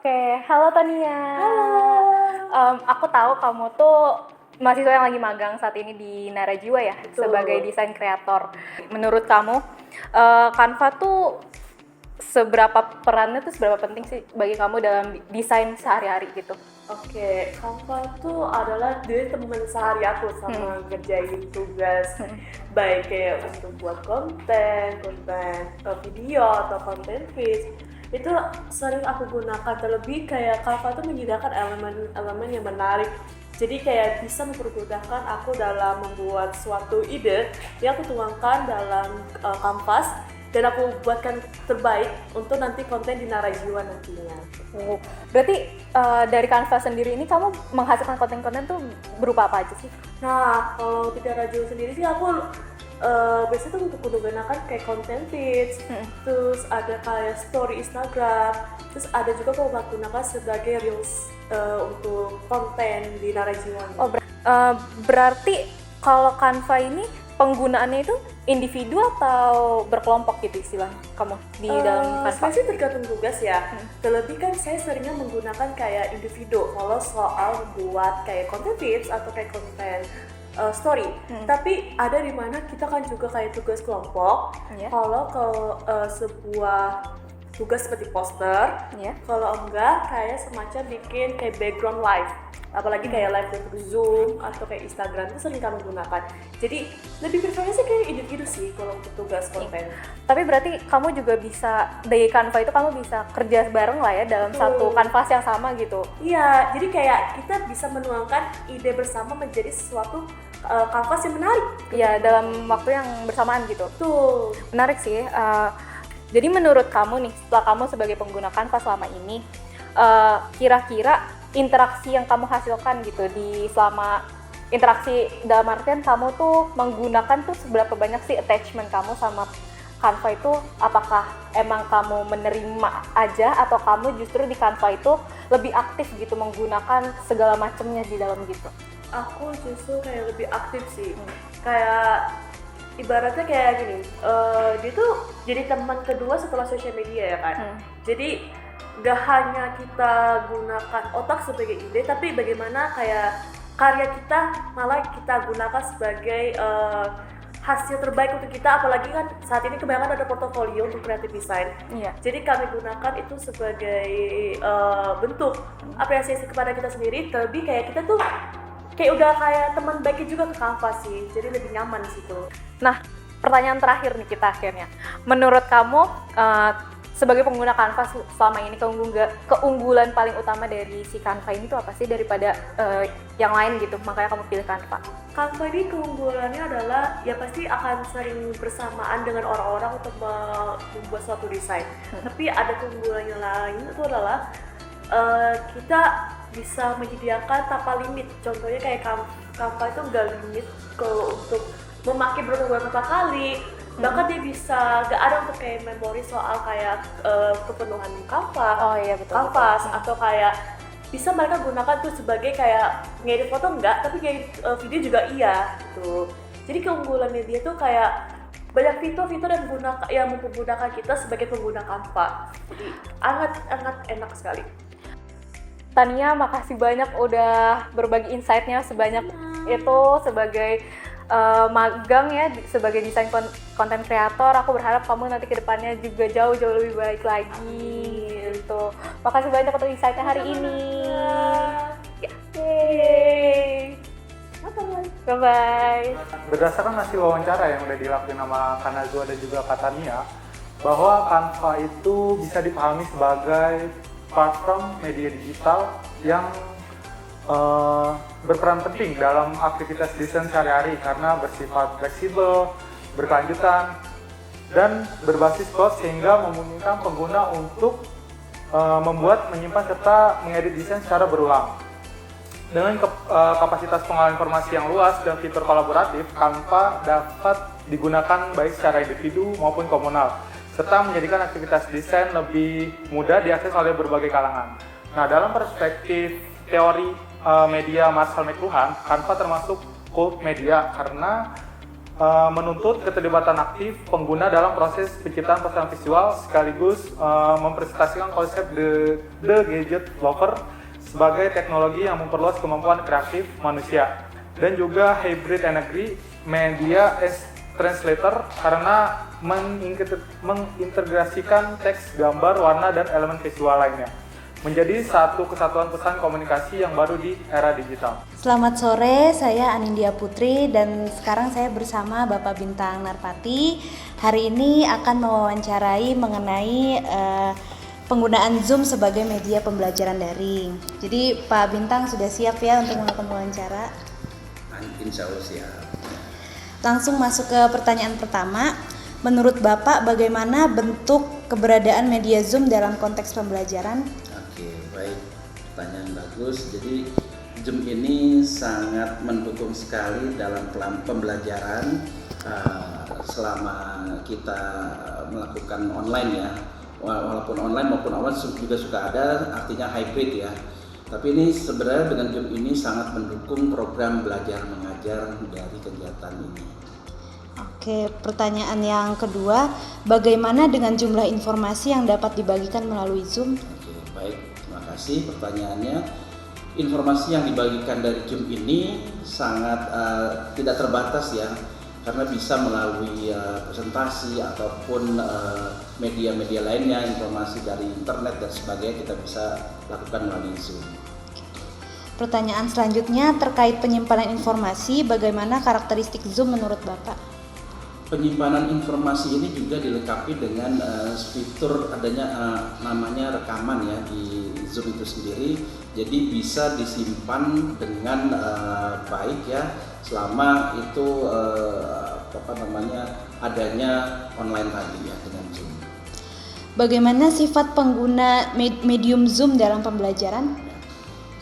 Oke, halo Tania. Aku tahu kamu tuh mahasiswa yang lagi magang saat ini di Narajiwa ya, Betul. sebagai desain kreator. Menurut kamu, Canva tuh seberapa penting sih bagi kamu dalam desain sehari-hari gitu? Oke, Canva tuh adalah dia teman sehari aku sama ngerjain tugas baik kayak untuk buat konten video atau konten feed itu sering aku gunakan. Terlebih kayak Canva tuh menyediakan elemen-elemen yang menarik, jadi kayak bisa mempermudahkan aku dalam membuat suatu ide yang aku tuangkan dalam kanvas dan aku buatkan terbaik untuk nanti konten di Narajiwa nantinya. Oh, berarti dari Canva sendiri ini kamu menghasilkan konten-konten tuh berupa apa aja sih? Nah, kalau di Narajiwa sendiri sih aku biasanya tuh untuk menggunakan kayak content feeds, terus ada kayak story Instagram, terus ada juga aku gunakan sebagai reels untuk konten di Narajiwa. Oh, berarti kalau Canva ini penggunaannya itu individu atau berkelompok gitu istilahnya kamu di dalam Canva? Sebenarnya sih tergantung tugas ya. Terlebih kan saya seringnya menggunakan kayak individu kalau soal membuat kayak content feeds atau kayak konten story. Tapi ada di mana kita kan juga kayak tugas kelompok. Yeah. Kalau ke sebuah tugas seperti poster, kalau enggak kayak semacam bikin kayak background live, apalagi kayak live dari Zoom atau kayak Instagram itu sering kami gunakan. Jadi lebih prefernya sih kayak individu sih kalau untuk tugas konten. Tapi berarti kamu juga bisa dari Canva itu kamu bisa kerja bareng lah ya dalam satu kanvas yang sama gitu. Iya, jadi kayak kita bisa menuangkan ide bersama menjadi sesuatu kanvas yang menarik. Iya, dalam waktu yang bersamaan gitu. Tuh. Menarik sih. Jadi menurut kamu nih, setelah kamu sebagai pengguna Canva selama ini, kira-kira interaksi yang kamu hasilkan gitu di selama interaksi dalam artian kamu tuh menggunakan tuh seberapa banyak sih attachment kamu sama Canva itu? Apakah emang kamu menerima aja atau kamu justru di Canva itu lebih aktif gitu menggunakan segala macamnya di dalam gitu? Aku justru kayak lebih aktif sih. Kayak ibaratnya kayak gini, dia tuh jadi teman kedua setelah sosial media ya kan. Jadi gak hanya kita gunakan otak sebagai ide, tapi bagaimana kayak karya kita malah kita gunakan sebagai hasil terbaik untuk kita. Apalagi kan saat ini kebanyakan ada portofolio untuk creative design. Jadi kami gunakan itu sebagai bentuk apresiasi kepada kita sendiri. Terlebih kayak kita tuh kayak udah kayak teman baiknya juga ke Canva sih, jadi lebih nyaman di situ. Nah, pertanyaan terakhir nih kita akhirnya. Menurut kamu sebagai pengguna Canva selama ini keunggulan paling utama dari si Canva ini tuh apa sih daripada yang lain gitu? Makanya kamu pilih Canva. Canva ini keunggulannya adalah ya pasti akan sering bersamaan dengan orang-orang untuk membuat suatu desain. Tapi ada keunggulannya lain itu adalah kita bisa menyediakan tanpa limit. Contohnya kayak Canva itu nggak limit kalau untuk memakai beberapa kali. Bahkan dia bisa nggak ada untuk kayak memori soal kayak kepenuhan Canva, kanvas atau kayak bisa mereka gunakan tuh sebagai kayak ngedit foto enggak, tapi ngedit video juga iya gitu. Jadi keunggulannya dia tuh kayak banyak fitur-fitur yang mempermudahkan kita sebagai pengguna Canva. Jadi sangat enak sekali. Tania, makasih banyak udah berbagi insight-nya sebanyak itu sebagai magang ya, sebagai desain konten kreator. Aku berharap kamu nanti ke depannya juga jauh lebih baik lagi gitu. Makasih banyak untuk insight-nya hari ini. Yeay. Bye-bye. Berdasarkan hasil wawancara yang udah dilakuin sama Kanazua dan juga Katania, bahwa Canva itu bisa dipahami sebagai platform media digital yang berperan penting dalam aktivitas desain sehari-hari karena bersifat fleksibel, berkelanjutan, dan berbasis cloud sehingga memungkinkan pengguna untuk membuat, menyimpan, serta mengedit desain secara berulang. Dengan kapasitas pengolahan informasi yang luas dan fitur kolaboratif, Canva dapat digunakan baik secara individu maupun komunal, serta menjadikan aktivitas desain lebih mudah diakses oleh berbagai kalangan. Nah, dalam perspektif teori media Marshall McLuhan, Canva termasuk cult media karena menuntut keterlibatan aktif pengguna dalam proses penciptaan pesan visual sekaligus mempresentasikan konsep the gadget lover sebagai teknologi yang memperluas kemampuan kreatif manusia, dan juga hybrid energy media as translator karena mengintegrasikan teks, gambar, warna, dan elemen visual lainnya menjadi satu kesatuan pesan komunikasi yang baru di era digital. Selamat sore, saya Anindya Putri dan sekarang saya bersama Bapak Bintang Narpati. Hari ini akan mewawancarai mengenai penggunaan Zoom sebagai media pembelajaran daring. Jadi Pak Bintang sudah siap ya untuk melakukan wawancara? Insya Allah siap. Langsung masuk ke pertanyaan pertama. Menurut Bapak bagaimana bentuk keberadaan media Zoom dalam konteks pembelajaran? Oke, baik. Pertanyaan bagus. Jadi Zoom ini sangat mendukung sekali dalam pembelajaran selama kita melakukan online ya. Walaupun online maupun offline juga suka ada, artinya hybrid ya. Tapi ini sebenarnya dengan Zoom ini sangat mendukung program belajar mengajar dari kegiatan ini. Oke, pertanyaan yang kedua, bagaimana dengan jumlah informasi yang dapat dibagikan melalui Zoom? Oke, baik. Terima kasih pertanyaannya. Informasi yang dibagikan dari Zoom ini sangat tidak terbatas ya, karena bisa melalui presentasi ataupun media-media lainnya, informasi dari internet dan sebagainya kita bisa lakukan melalui Zoom. Pertanyaan selanjutnya terkait penyimpanan informasi, bagaimana karakteristik Zoom menurut Bapak? Penyimpanan informasi ini juga dilengkapi dengan fitur adanya namanya rekaman ya di Zoom itu sendiri. Jadi bisa disimpan dengan baik ya selama itu adanya online tadi ya dengan Zoom. Bagaimana sifat pengguna medium Zoom dalam pembelajaran?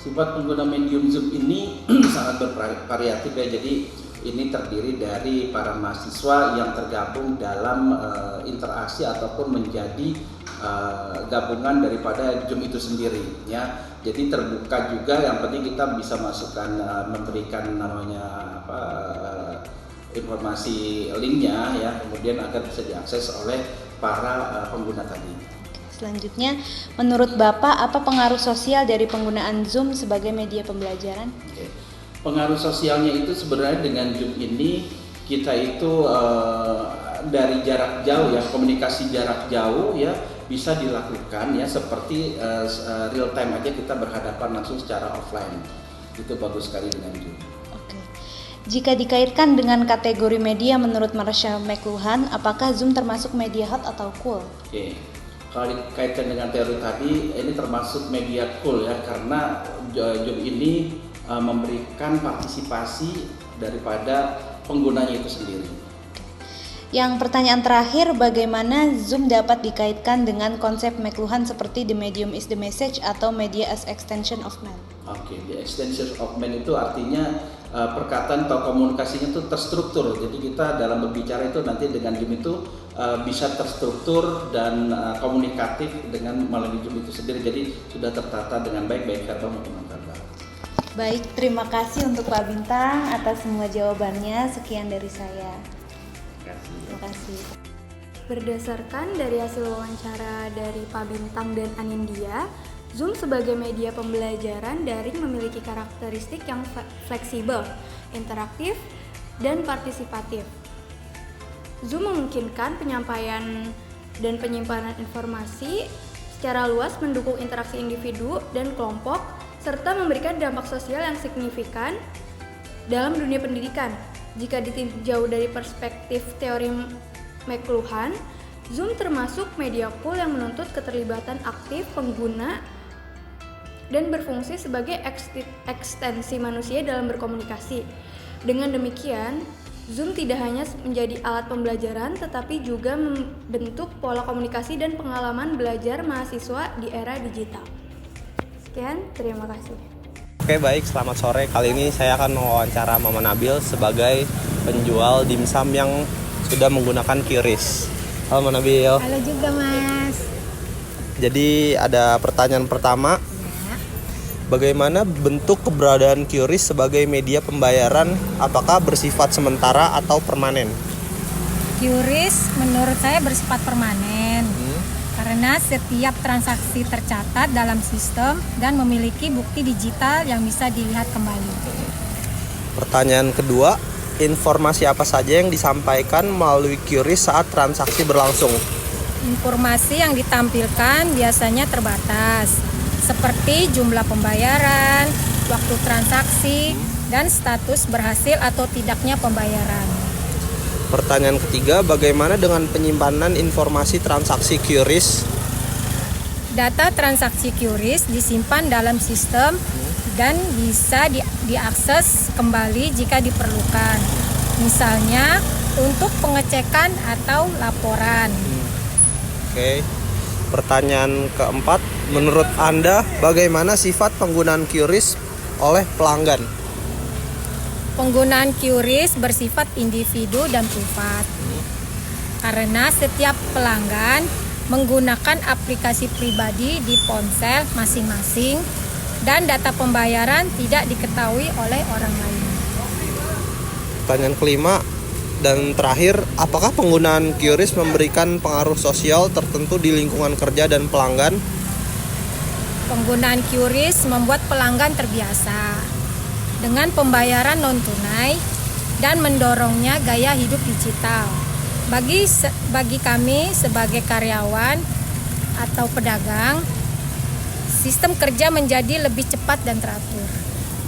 Sifat pengguna medium Zoom ini sangat bervariatif ya. Jadi ini terdiri dari para mahasiswa yang tergabung dalam interaksi ataupun menjadi gabungan daripada Zoom itu sendiri ya. Jadi terbuka juga, yang penting kita bisa masukkan memberikan namanya informasi linknya ya, kemudian agar bisa diakses oleh para pengguna tadi. Selanjutnya, menurut Bapak apa pengaruh sosial dari penggunaan Zoom sebagai media pembelajaran? Oke. Pengaruh sosialnya itu sebenarnya dengan Zoom ini kita itu dari jarak jauh ya, komunikasi jarak jauh ya bisa dilakukan ya, seperti real time aja kita berhadapan langsung secara offline. Itu bagus sekali dengan Zoom. Oke. Jika dikaitkan dengan kategori media menurut Marshall McLuhan, apakah Zoom termasuk media hot atau cool? Oke. Kalau dikaitkan dengan teori tadi, ini termasuk media cool ya, karena Zoom ini memberikan partisipasi daripada penggunanya itu sendiri. Yang pertanyaan terakhir, bagaimana Zoom dapat dikaitkan dengan konsep McLuhan seperti the medium is the message atau media as extension of man? Oke, the extension of man itu artinya perkataan atau komunikasinya itu terstruktur. Jadi kita dalam berbicara itu nanti dengan Zoom itu bisa terstruktur dan komunikatif dengan melalui Zoom itu sendiri. Jadi sudah tertata dengan baik verbal maupun non-verbal. Baik, terima kasih untuk Pak Bintang atas semua jawabannya. Sekian dari saya. Terima kasih. Berdasarkan dari hasil wawancara dari Pak Bintang dan Anindya, Zoom sebagai media pembelajaran daring memiliki karakteristik yang fleksibel, interaktif, dan partisipatif. Zoom memungkinkan penyampaian dan penyimpanan informasi secara luas, mendukung interaksi individu dan kelompok, serta memberikan dampak sosial yang signifikan dalam dunia pendidikan. Jika ditinjau dari perspektif teori McLuhan, Zoom termasuk media cool yang menuntut keterlibatan aktif pengguna dan berfungsi sebagai ekstensi manusia dalam berkomunikasi. Dengan demikian, Zoom tidak hanya menjadi alat pembelajaran, tetapi juga membentuk pola komunikasi dan pengalaman belajar mahasiswa di era digital. Sekian, terima kasih. Oke baik, selamat sore. Kali ini saya akan mewawancara Mama Nabil sebagai penjual dimsum yang sudah menggunakan QRIS. Halo Mama Nabil. Halo juga Mas. Jadi ada pertanyaan pertama. bagaimana bentuk keberadaan QRIS sebagai media pembayaran? Apakah bersifat sementara atau permanen? QRIS menurut saya bersifat permanen karena setiap transaksi tercatat dalam sistem dan memiliki bukti digital yang bisa dilihat kembali. Pertanyaan kedua, informasi apa saja yang disampaikan melalui QRIS saat transaksi berlangsung? Informasi yang ditampilkan biasanya terbatas, seperti jumlah pembayaran, waktu transaksi, dan status berhasil atau tidaknya pembayaran. Pertanyaan ketiga, bagaimana dengan penyimpanan informasi transaksi QRIS? Data transaksi QRIS disimpan dalam sistem dan bisa diakses kembali jika diperlukan. Misalnya untuk pengecekan atau laporan. Oke. Pertanyaan keempat, menurut Anda bagaimana sifat penggunaan QRIS oleh pelanggan? Penggunaan QRIS bersifat individu dan privat. Karena setiap pelanggan menggunakan aplikasi pribadi di ponsel masing-masing dan data pembayaran tidak diketahui oleh orang lain. Pertanyaan kelima dan terakhir, apakah penggunaan QRIS memberikan pengaruh sosial tertentu di lingkungan kerja dan pelanggan? Penggunaan QRIS membuat pelanggan terbiasa dengan pembayaran non-tunai dan mendorongnya gaya hidup digital. Bagi kami sebagai karyawan atau pedagang, sistem kerja menjadi lebih cepat dan teratur.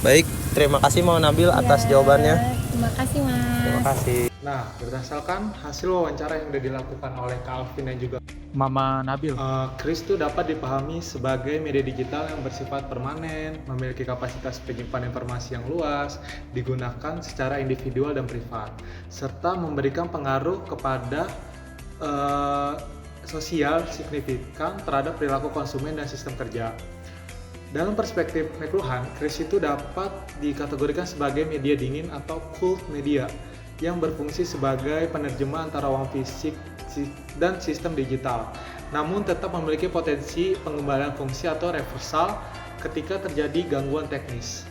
Baik, terima kasih Mama Nabil atas jawabannya. Terima kasih, Mas. Terima kasih. Nah, berdasarkan hasil wawancara yang sudah dilakukan oleh Kak Alvin dan juga Mama Nabil, QRIS itu dapat dipahami sebagai media digital yang bersifat permanen, memiliki kapasitas penyimpanan informasi yang luas, digunakan secara individual dan privat, serta memberikan pengaruh kepada sosial signifikan terhadap perilaku konsumen dan sistem kerja. Dalam perspektif McLuhan, QRIS itu dapat dikategorikan sebagai media dingin atau cold media yang berfungsi sebagai penerjemah antara uang fisik dan sistem digital, namun tetap memiliki potensi pengembalian fungsi atau reversal ketika terjadi gangguan teknis.